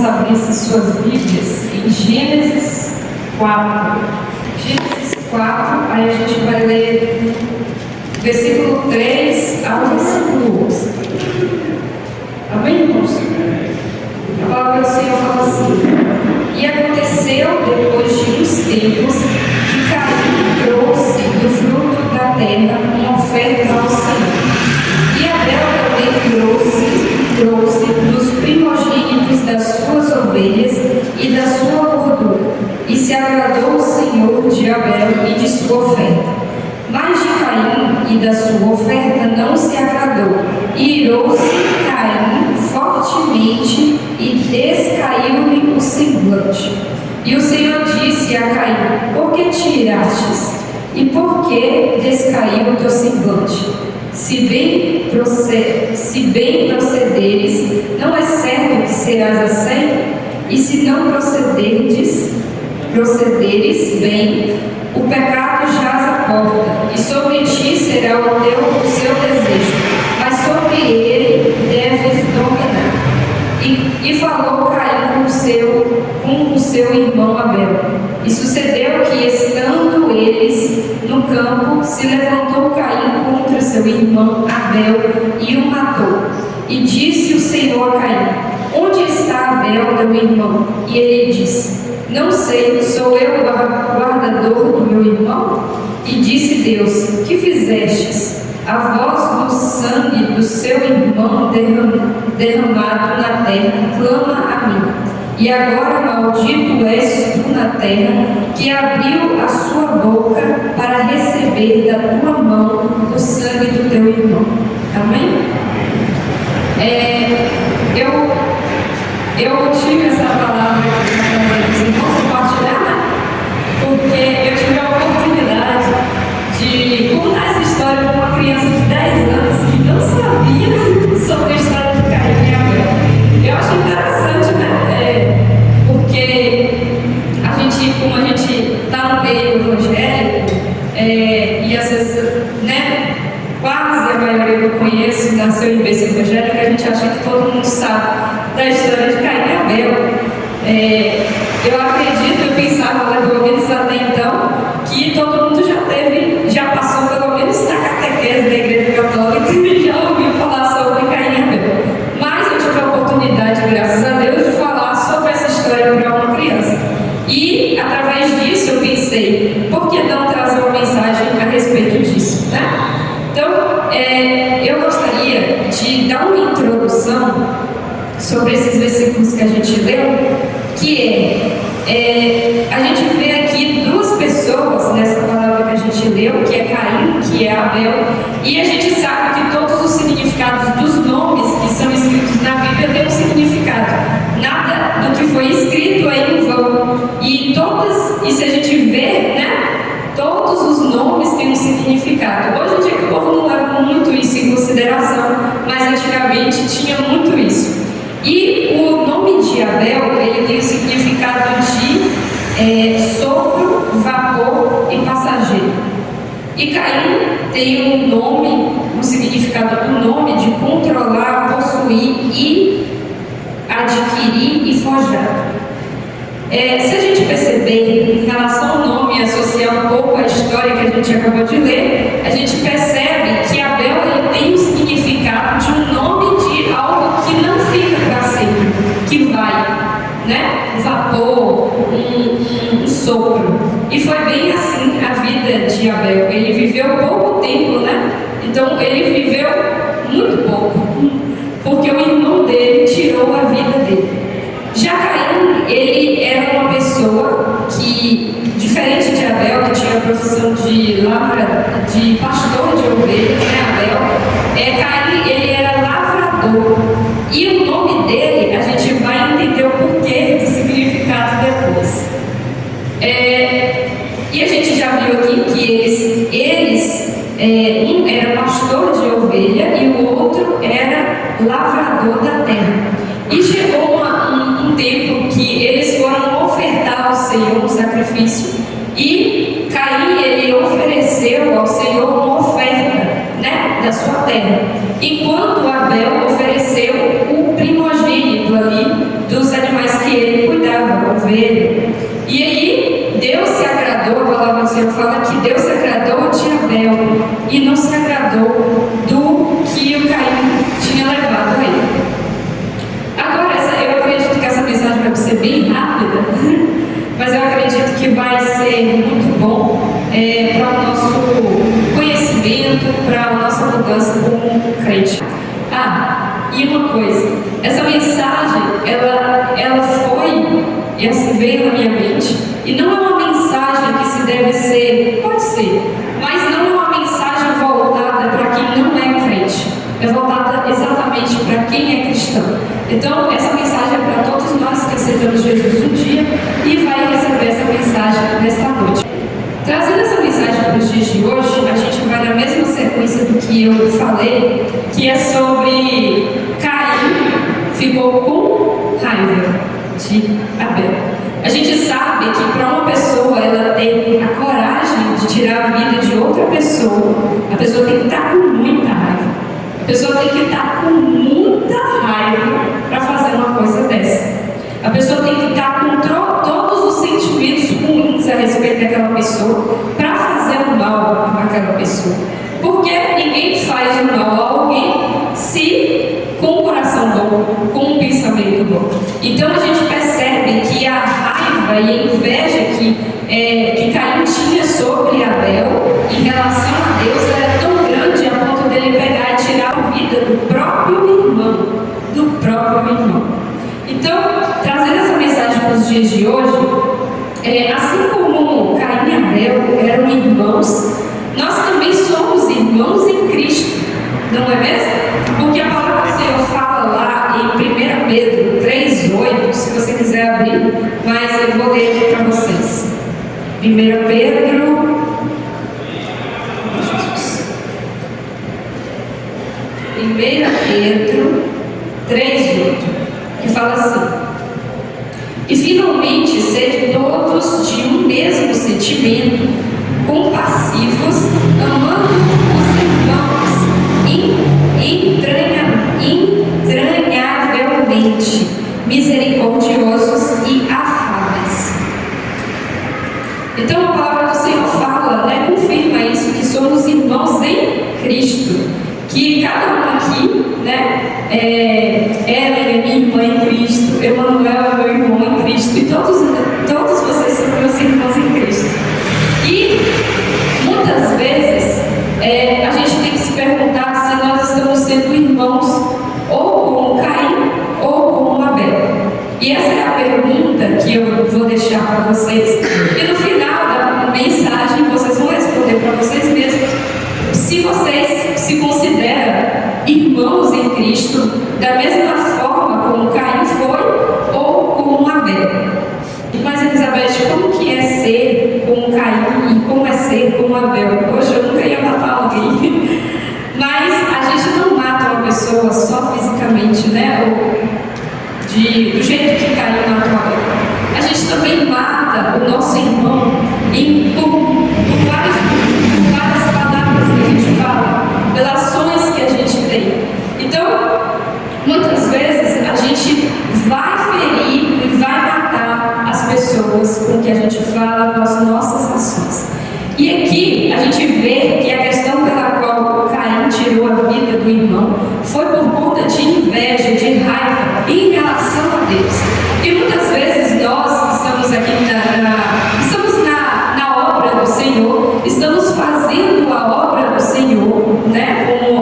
abrissem suas Bíblias em Gênesis 4. Gênesis 4, aí a gente vai ler versículo 3 ao versículo 11. Amém, irmãos? A palavra do Senhor fala assim: e aconteceu depois de uns tempos que Caim trouxe do fruto da terra uma oferta ao Senhor. E Abel também trouxe dos primogênitos das suas ovelhas e da sua gordura. E se agradou o Senhor de Abel e de sua oferta. Mas de Caim e da sua oferta não se agradou. E irou-se Caim fortemente e descaiu-lhe o semblante. E o Senhor disse a Caim: por que te irastes? E por que descaiu o teu semblante? Se bem procederes, não é certo que serás assim? E se não procederes bem, o pecado jaz à porta, e sobre ti será o seu desejo, mas sobre ele deves dominar. E falou Caim com o seu irmão Abel. E sucedeu que, estando eles no campo, se levantou Caim contra seu irmão Abel e o matou. E disse o Senhor a Caim: onde está Abel, teu irmão? E ele disse: não sei, sou eu o guardador do meu irmão? E disse Deus: que fizestes? A voz do sangue do seu irmão derramado na terra clama a mim. E agora maldito és tu na terra, que abriu a sua boca para receber da tua mão o sangue do teu irmão. Amém? Eu tive essa palavra para os irmãos compartilhar, porque eu tive a oportunidade de contar essa história para uma criança de 10 anos que não sabia sobre a história de Caim e Abel. Eu acho interessante, né? Porque como a gente está no meio evangélico, e às vezes, né, quase a maioria que eu conheço nasceu em berço evangélico, a gente acha que todo mundo sabe da história de Caim e Abel. Eu acredito, eu pensava, pelo menos até então, que todo mundo já passou pelo menos na catequese da Igreja Católica e já ouviu falar sobre Caim e Abel. Mas eu tive a oportunidade, graças a Deus, de falar sobre essa história para uma criança. E através disso eu pensei: por que não trazer uma mensagem a respeito disso, né? Então, eu gostaria de dar uma introdução sobre esses versículos que a gente leu, que a gente vê aqui duas pessoas nessa palavra que a gente leu, que é Caim, que é Abel, e a gente sabe que todos os significados dos nomes que são escritos na Bíblia têm um significado. Nada do que foi escrito é em vão. E se a gente vê, né, todos os nomes têm um significado. Hoje em dia o povo não leva muito isso em consideração, mas antigamente tinha muito isso. E o nome de Abel, ele tem o significado de sopro, vapor e passageiro. E Caim tem um significado do nome de controlar, possuir e adquirir e forjar. Se a gente perceber, em relação ao nome e associar um pouco a história que a gente acabou de ler, a gente percebe que Abel ele tem o significado de um nome de algo que não fica para sempre, que vai, né? Um vapor, um sopro. E foi bem assim a vida de Abel. Ele viveu pouco tempo, né? Então ele viveu muito pouco, porque o irmão dele tirou a vida dele. Já Caim, ele era uma pessoa que, diferente de Abel, que tinha a profissão de pastor de ovelhas, né, Abel, Caim, ele era lavrador. E o nome dele, a gente vai entender o porquê do significado depois. E a gente já viu aqui que um era pastor de ovelha e o outro era lavrador da terra. E chegou um tempo que eles foram ofertar ao Senhor um sacrifício, e Caim, ele ofereceu ao Senhor uma oferta, né, da sua terra, enquanto Abel ofereceu o primogênito ali dos animais ovelha. E aí, Deus se agradou, a palavra do Senhor fala que Deus se agradou de Abel e não se agradou do que o Caim tinha levado a ele. Agora, eu acredito que essa mensagem vai ser bem rápida, mas eu acredito que vai ser muito bom para o nosso conhecimento, para a nossa mudança como crente. E uma coisa, essa mensagem, ela foi, e assim veio na minha mente, e não é uma mensagem que se deve ser, pode ser, mas não é uma mensagem voltada para quem não é crente, é voltada exatamente para quem é cristão. Então, essa mensagem é para todos nós que aceitamos Jesus um dia e vai receber essa mensagem nesta noite. Trazendo essa mensagem para os dias de hoje, a gente vai na mesma sequência do que eu falei, que é sobre Caim ficou com raiva de Abel. A gente sabe que para uma pessoa ela ter a coragem de tirar a vida de outra pessoa, a pessoa tem que estar com muita raiva. A pessoa tem que estar com muita raiva para fazer uma coisa dessa. A pessoa tem que estar com todos os sentimentos ruins a respeito daquela pessoa para fazer o mal àquela pessoa. Porque ninguém faz o mal a alguém se com um coração bom, com um pensamento bom. Então a gente percebe que a raiva e a inveja que Caim tinha sobre Abel em relação a Deus era tão grande a ponto dele pegar e tirar a vida do próprio irmão. Então, trazendo essa mensagem para os dias de hoje, assim como Caim e Abel eram irmãos, nós também somos irmãos em Cristo, não é mesmo? Porque a palavra do Senhor fala lá em 1 Pedro 3,8, se você quiser abrir, mas eu vou ler aqui para vocês. 1 Pedro 3,8, que fala assim: e finalmente sede todos de um mesmo sentimento, compassivos, amando os irmãos entranhavelmente, misericordiosos e afáveis. Então a palavra do Senhor fala, confirma isso, que somos irmãos em Cristo, que cada um aqui, ela é minha irmã em Cristo, Emanuel é meu irmão em Cristo, e todos vocês são meus irmãos em Cristo. E muitas vezes a gente tem que se perguntar se nós estamos sendo irmãos ou como Caim ou como Abel. E essa é a pergunta que eu vou deixar para vocês, e no final da mensagem vocês vão responder para vocês mesmos se vocês se consideram irmãos em Cristo da mesma forma como Caim foi ou como Abel. Mas Elizabeth, como que é ser como Caim e como é ser como Abel? Poxa, eu nunca ia matar alguém. Mas a gente não mata uma pessoa só fisicamente, do jeito que Caim matou Abel. A gente também mata o nosso irmão por várias palavras que a gente fala, pelas ações que a gente tem. Então, muitas vezes a gente vai ferir e vai matar as pessoas com que a gente fala, com as nossas ações. E aqui a gente vê que a questão pela qual Caim tirou a vida do irmão foi por conta de inveja, de raiva em relação a Deus. E muitas vezes nós estamos aqui estamos na obra do Senhor, estamos fazendo a obra do Senhor, como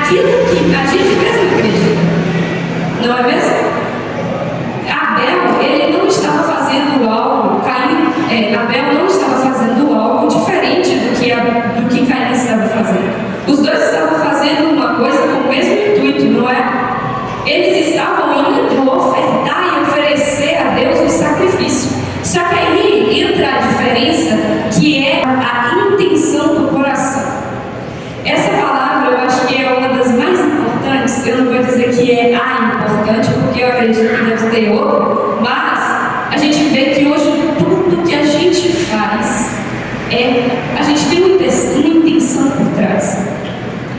naquilo que a gente mesmo acredita. Não é mesmo? Abel, ele não estava fazendo algo, Abel não estava fazendo algo diferente do que Caim estava fazendo. Os dois estavam fazendo uma coisa com o mesmo intuito, não é? Eles estavam indo ofertar e oferecer a Deus o sacrifício. Só que aí entra a diferença, que é a intenção do coração. Essa palavra eu acho que é uma das mais importantes. Eu não vou dizer que é a importante, porque eu acredito que deve ter outra, mas a gente vê que hoje tudo que a gente faz a gente tem uma intenção por trás.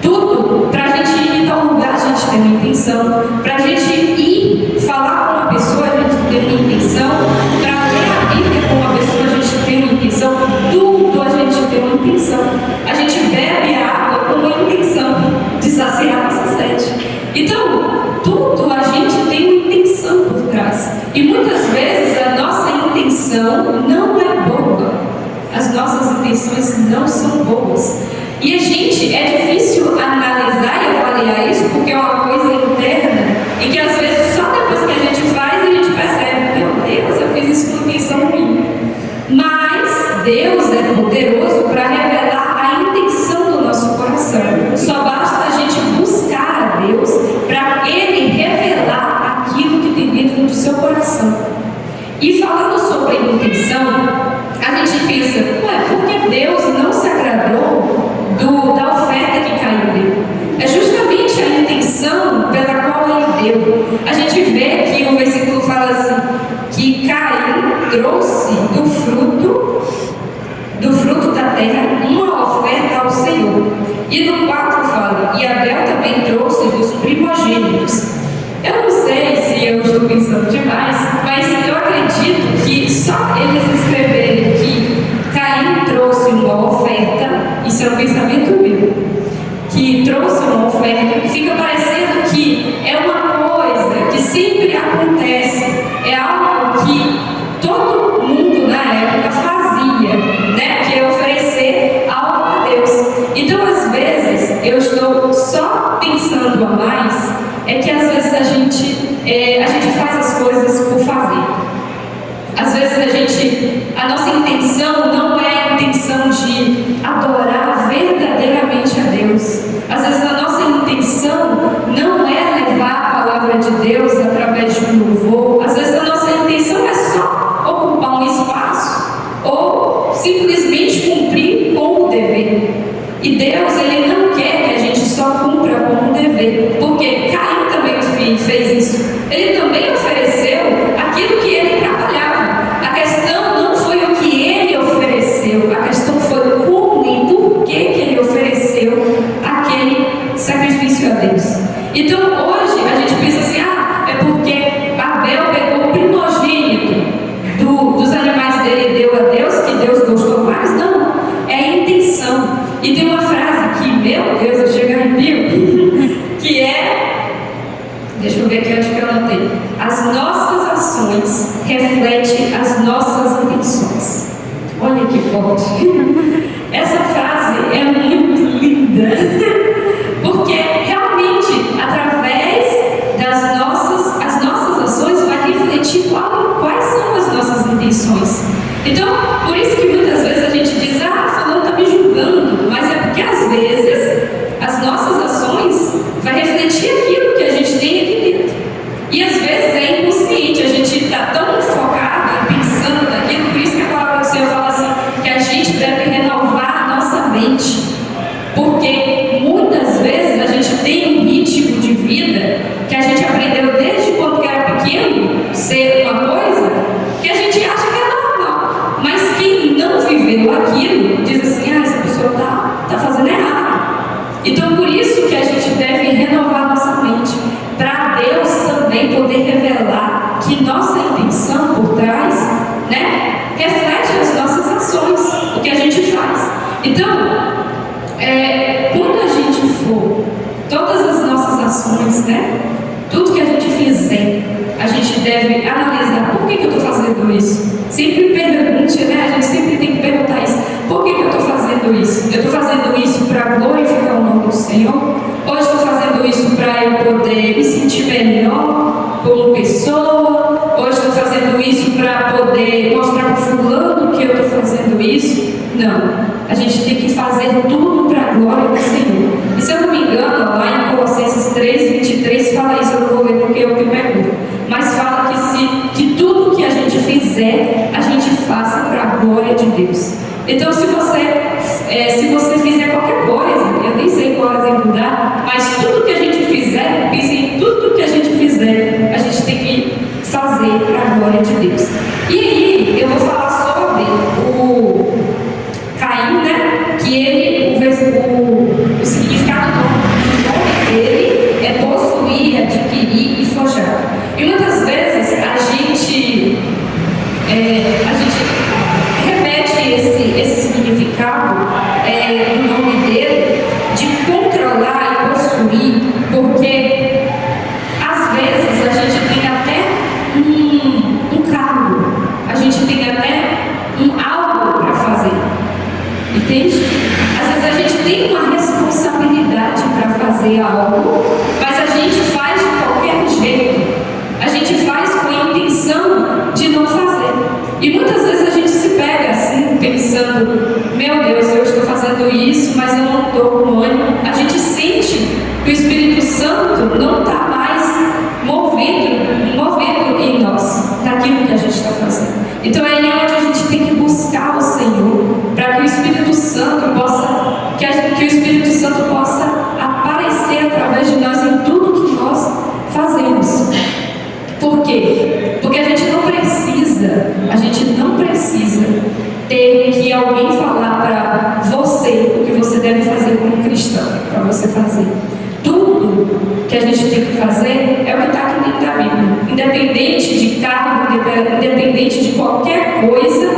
Tudo, para a gente ir em tal lugar, a gente tem uma intenção. Para a gente ir falar com uma pessoa, a gente tem uma intenção. Para ler a Bíblia com uma pessoa, a gente tem uma intenção. Tudo a gente tem uma intenção. A gente bebe a água com uma intenção de saciar nossa sede. Então, tudo a gente tem uma intenção por trás. E muitas vezes a nossa intenção não é boa. As nossas intenções não são boas. E a gente, é difícil analisar e avaliar isso, porque é uma coisa interna, e que às vezes só depois que a gente faz, a gente percebe, meu Deus, eu fiz isso com intenção ruim. Mas Deus é poderoso para revelar a intenção do nosso coração. Só basta a gente buscar a Deus para Ele revelar aquilo que tem dentro do seu coração. E falando sobre a intenção, a gente pensa, por que Deus não se agradou da oferta que Caim deu? É justamente a intenção pela qual ele deu. A gente vê que o versículo fala assim, que Caim trouxe do fruto da terra uma oferta ao Senhor. E no 4 fala, e Abel também trouxe dos primogênitos. Eu não sei se eu estou pensando demais, mas eu acredito que só eles escreverem que Caim trouxe uma oferta, isso é um pensamento meu, que trouxe uma oferta, fica parecendo que é uma coisa que sempre acontece, é algo que todo mundo na época fazia, né? Que é oferecer algo a Deus. Então, às vezes, eu estou só pensando a mais, é que às vezes a gente faz as coisas por fazer. Às vezes a nossa intenção não é a intenção de adorar verdadeiramente a Deus. Às vezes a nossa intenção não é levar a palavra de Deus através de um louvor. Às vezes a nossa intenção é só ocupar um espaço ou simplesmente cumprir com o dever. E Deus, Ele não quer que a gente só cumpra com o dever, porque Caim também fez isso. Ele também ofereceu aquilo que ele trabalhava. A questão não foi o que ele ofereceu, a questão foi como e por que ele ofereceu aquele sacrifício a Deus. Então hoje a gente pensa assim, é porque Abel pegou o primogênito dos animais dele e deu a Deus, que Deus gostou mais. Não, é a intenção. E tem uma frase que, meu Deus, eu chego a arrepio, que é, deixa eu ver aqui onde que eu anotei, as nossas ações refletem as nossas intenções. Olha que forte. Essa frase é muito linda, porque realmente, através das as nossas ações, vai refletir quais são as nossas intenções. Então, por isso que muitas vezes a gente diz, fulano está me julgando, mas é porque às vezes as nossas ações vai refletir aquilo que a gente tem aqui dentro. E às vezes é inconsciente, a gente está tão focado e pensando naquilo, por isso que a palavra do Senhor fala assim, que a gente deve renovar a nossa mente. Porque muitas vezes a gente tem um ritmo de vida que a gente aprendeu desde quando era pequeno, ser uma coisa que a gente acha que é normal, mas quem não viveu aquilo diz assim, essa pessoa está fazendo errado. Então por isso que a gente deve renovar nossa mente, para Deus também poder revelar que nossa intenção por trás, né, reflete as nossas ações, o que a gente faz. Então, quando a gente for, todas as nossas ações, né, tudo que a gente fizer, a gente deve analisar por que eu estou fazendo isso. Sempre pergunte, né? A gente sempre tem que perguntar isso. Por que eu estou fazendo isso? Eu estou fazendo isso para glorificar o nome do Senhor? Ou eu estou fazendo eu poder me sentir melhor como pessoa, ou estou fazendo isso para poder mostrar para fulano que eu estou fazendo isso. Não, a gente tem que fazer tudo para a glória do Senhor. E se eu não me engano, lá em Colossenses 3:23 fala isso, eu não vou ler porque eu que pergunto, mas fala que tudo que a gente fizer, a gente faça para a glória de Deus. Então, se você fizer qualquer coisa, eu nem sei qual exemplo dar, mas tudo que a gente fizer, pense em tudo que a gente fizer, a gente tem que fazer para a glória de Deus. E aí, eu vou falar sobre o Caim, né? Que o significado do nome dele é possuir, adquirir e forjar. E muitas vezes a gente repete esse significado do nome dele de controlar e possuir, porque às vezes a gente tem até um cargo, a gente tem até algo para fazer, entende? Às vezes a gente tem uma responsabilidade para fazer algo, mas a gente faz de qualquer jeito, a gente faz com a intenção de não fazer. E muitas vezes a gente se pega assim, pensando, meu Deus, eu estou fazendo isso, mas eu não estou com ânimo. A gente sente que o Espírito Santo não está mais movendo em nós, daquilo que a gente está fazendo. Então é aí onde a gente tem que buscar o Senhor, para que o Espírito Santo possa aparecer através de nós em tudo que nós fazemos. Por quê? Porque a gente não precisa ter que alguém falar para você o que você deve fazer como cristão, para você fazer. Tudo que a gente tem que fazer é o que está aqui dentro da Bíblia. Independente de cargo, independente de qualquer coisa,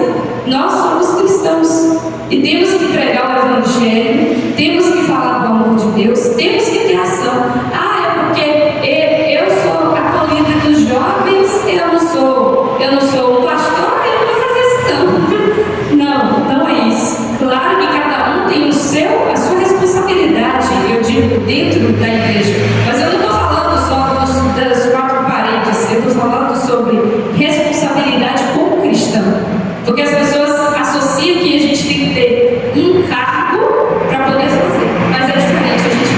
nós somos cristãos. E temos que pregar o Evangelho, temos que falar do amor de Deus, temos que ter ação. É porque eu sou a colina dos jovens, eu não sou um pastor, eu não vou fazer isso não é isso. Claro que cada um tem a sua responsabilidade, eu digo, dentro da igreja. Mas eu não estou falando só das quatro paredes, eu estou falando sobre responsabilidade como cristão. Porque as pessoas associam que a gente tem que ter um cargo para poder fazer. Mas é diferente, a gente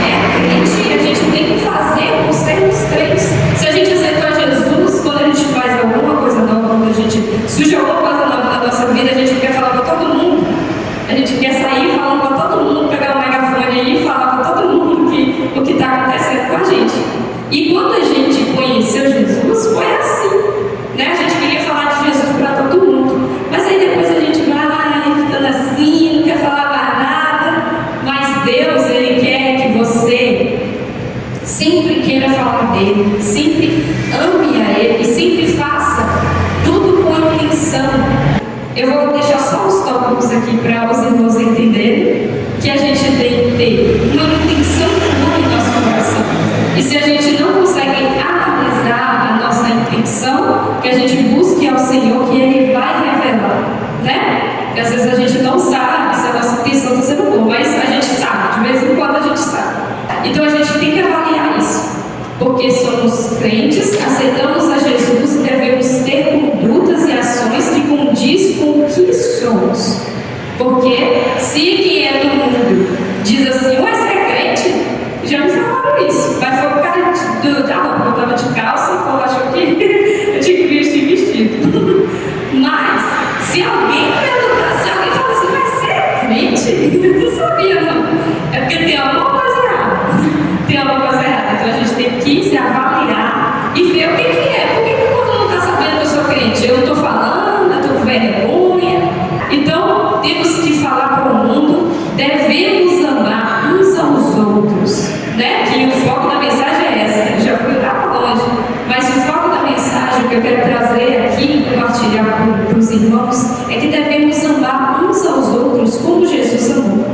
é crente e a gente tem que fazer por sermos crentes. Se a gente aceitou Jesus, quando a gente faz alguma coisa nova, quando a gente surge alguma coisa nova na nossa vida, a gente quer falar para todo mundo. A gente quer sair falando para todo mundo, pegar o megafone aí e falar para todo mundo o que está acontecendo com a gente. E quando a gente conheceu Jesus, foi assim, né? A gente queria falar de Jesus para todo mundo, mas aí depois a gente vai ficando assim, não quer falar mais nada. Mas Deus, Ele quer que você sempre queira falar dele, sempre ame a Ele e sempre faça tudo com intenção. Eu vou deixar só os tópicos aqui para os irmãos entenderem que a gente tem que ter uma intenção comum em nosso coração. E se a gente não consegue analisar a nossa intenção, que a gente busque ao Senhor, que Ele vai revelar, né? Porque às vezes a gente não sabe se a nossa intenção está sendo boa, mas a gente sabe, de vez em quando a gente sabe. Então a gente tem que avaliar isso, porque somos crentes, aceitamos a Jesus e devemos ter condutas e ações que condiz com o que somos. Porque se quem é do mundo diz assim, ué, você é crente? Já me falaram isso. Mas foi o cara eu estava de calça, então achou que eu tinha que vestir vestido. Mas, se alguém perguntar, se alguém falar assim, mas você é crente? Eu não sabia, não. É porque tem alguma coisa errada. Tem alguma coisa errada. Então a gente tem que se avaliar e ver o que é. Por que o povo não está sabendo que eu sou crente? Eu não estou falando, eu estou com vergonha. Então, temos que falar para o mundo, devemos amar uns aos outros, né? Que o foco da mensagem é essa. Eu já fui lá para longe, mas o foco da mensagem que eu quero trazer aqui, compartilhar para os irmãos, é que devemos amar uns aos outros como Jesus amou.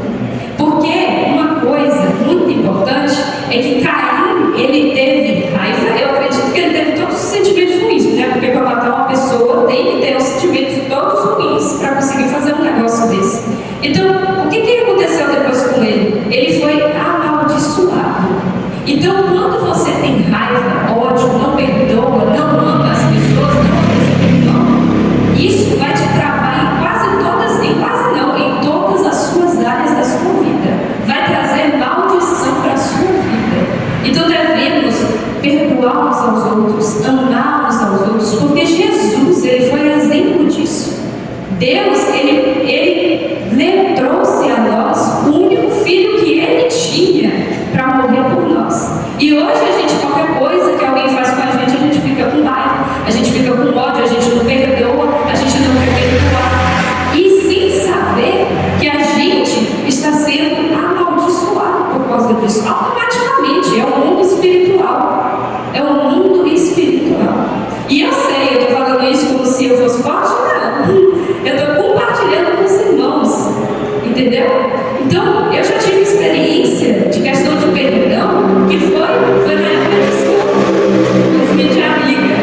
Porque uma coisa muito importante é que Caim Então, quando você tem raiva, ódio, não perdoa, não ama as pessoas, não ama seu irmão, isso vai te travar em todas as suas áreas da sua vida. Vai trazer maldição para a sua vida. Então, devemos perdoar uns aos outros, amar uns aos outros, porque Jesus, ele foi exemplo disso. Deus, ele trouxe a nós o único filho que ele tinha para morrer por nós. E hoje a gente, qualquer coisa que alguém faz com a gente fica com raiva, a gente fica com ódio, a gente não perdoa, a gente não quer perdoar. E sem saber que a gente está sendo amaldiçoado por causa disso, automaticamente. É o mundo espiritual. É o mundo espiritual. E eu sei, eu estou falando isso como se eu fosse forte, não. Eu estou compartilhando com os irmãos, entendeu? Então, eu já tive experiência de questão de perdão, que foi na época de escola, eu fui de amiga,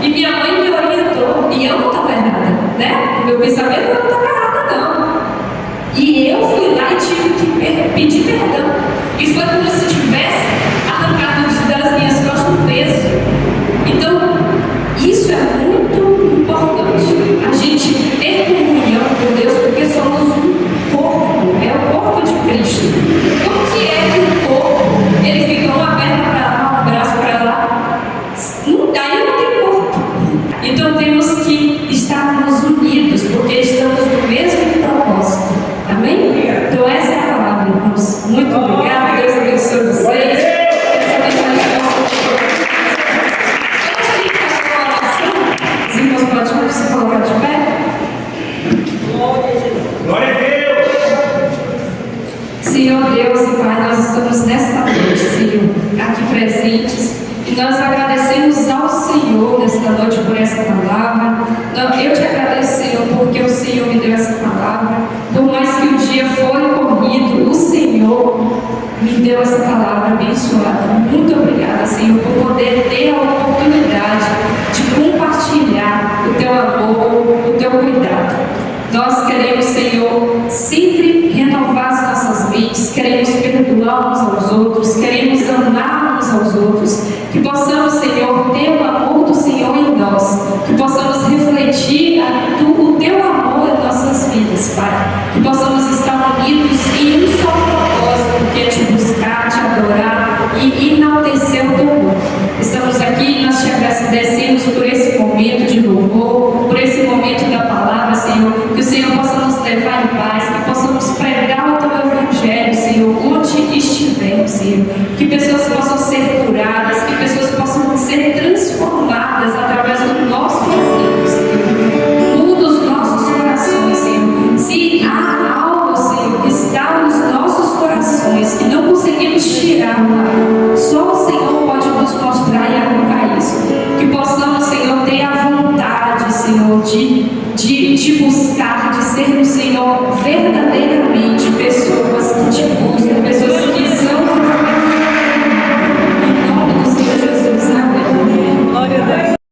e minha mãe me orientou, e eu não estava errada, né? Meu pensamento não estava errado, não. E eu fui lá e tive que pedir perdão, e foi como se tivesse arrancado das minhas costas um peso. Então, isso é muito importante, a gente ter comunhão com Deus, porque somos um corpo, é o corpo de Cristo. Como que é que o corpo, ele fica uma perna para lá, um braço para lá? Daí não tem corpo. Então temos que estarmos unidos, porque estamos no mesmo propósito. Amém? Então essa é a palavra, irmãos. Muito obrigada, Deus abençoe vocês. Se colocar de pé. Glória a Deus. Senhor Deus e Pai, nós estamos nesta noite, Senhor, aqui presentes, e nós agradecemos ao Senhor nesta noite por essa palavra. Eu te agradeço, Senhor, porque o Senhor me deu essa palavra. Por mais que o dia foi corrido, o Senhor me deu essa palavra abençoada. Muito obrigada, Senhor, por poder ter a oportunidade de compartilhar o teu amor, o teu cuidado. Nós queremos, Senhor, sempre renovar as nossas mentes, queremos perdoar uns aos outros, queremos amar uns aos outros, que possamos, Senhor, ter o amor do Senhor em nós, que possamos refletir o teu amor em nossas vidas, Pai, que possamos estar unidos em um só propósito, que é te buscar, te adorar e enaltecer o teu nome. Estamos aqui, nós te agradecemos por esse momento de louvor, por esse momento da palavra, Senhor, que o Senhor possa nos levar em paz, que possamos pregar o teu evangelho, Senhor, onde estivermos, Senhor, que pessoas possam ser curadas, que pessoas possam ser transformadas através do nosso exemplo, Senhor. Muda os nossos corações, Senhor. Se há algo, Senhor, que está nos nossos corações, que não conseguimos tirar, Pai, só o Senhor pode nos mostrar e arrancar isso. Que possamos, Senhor, ter a vontade, Senhor, de buscar, de ser o Senhor verdadeiramente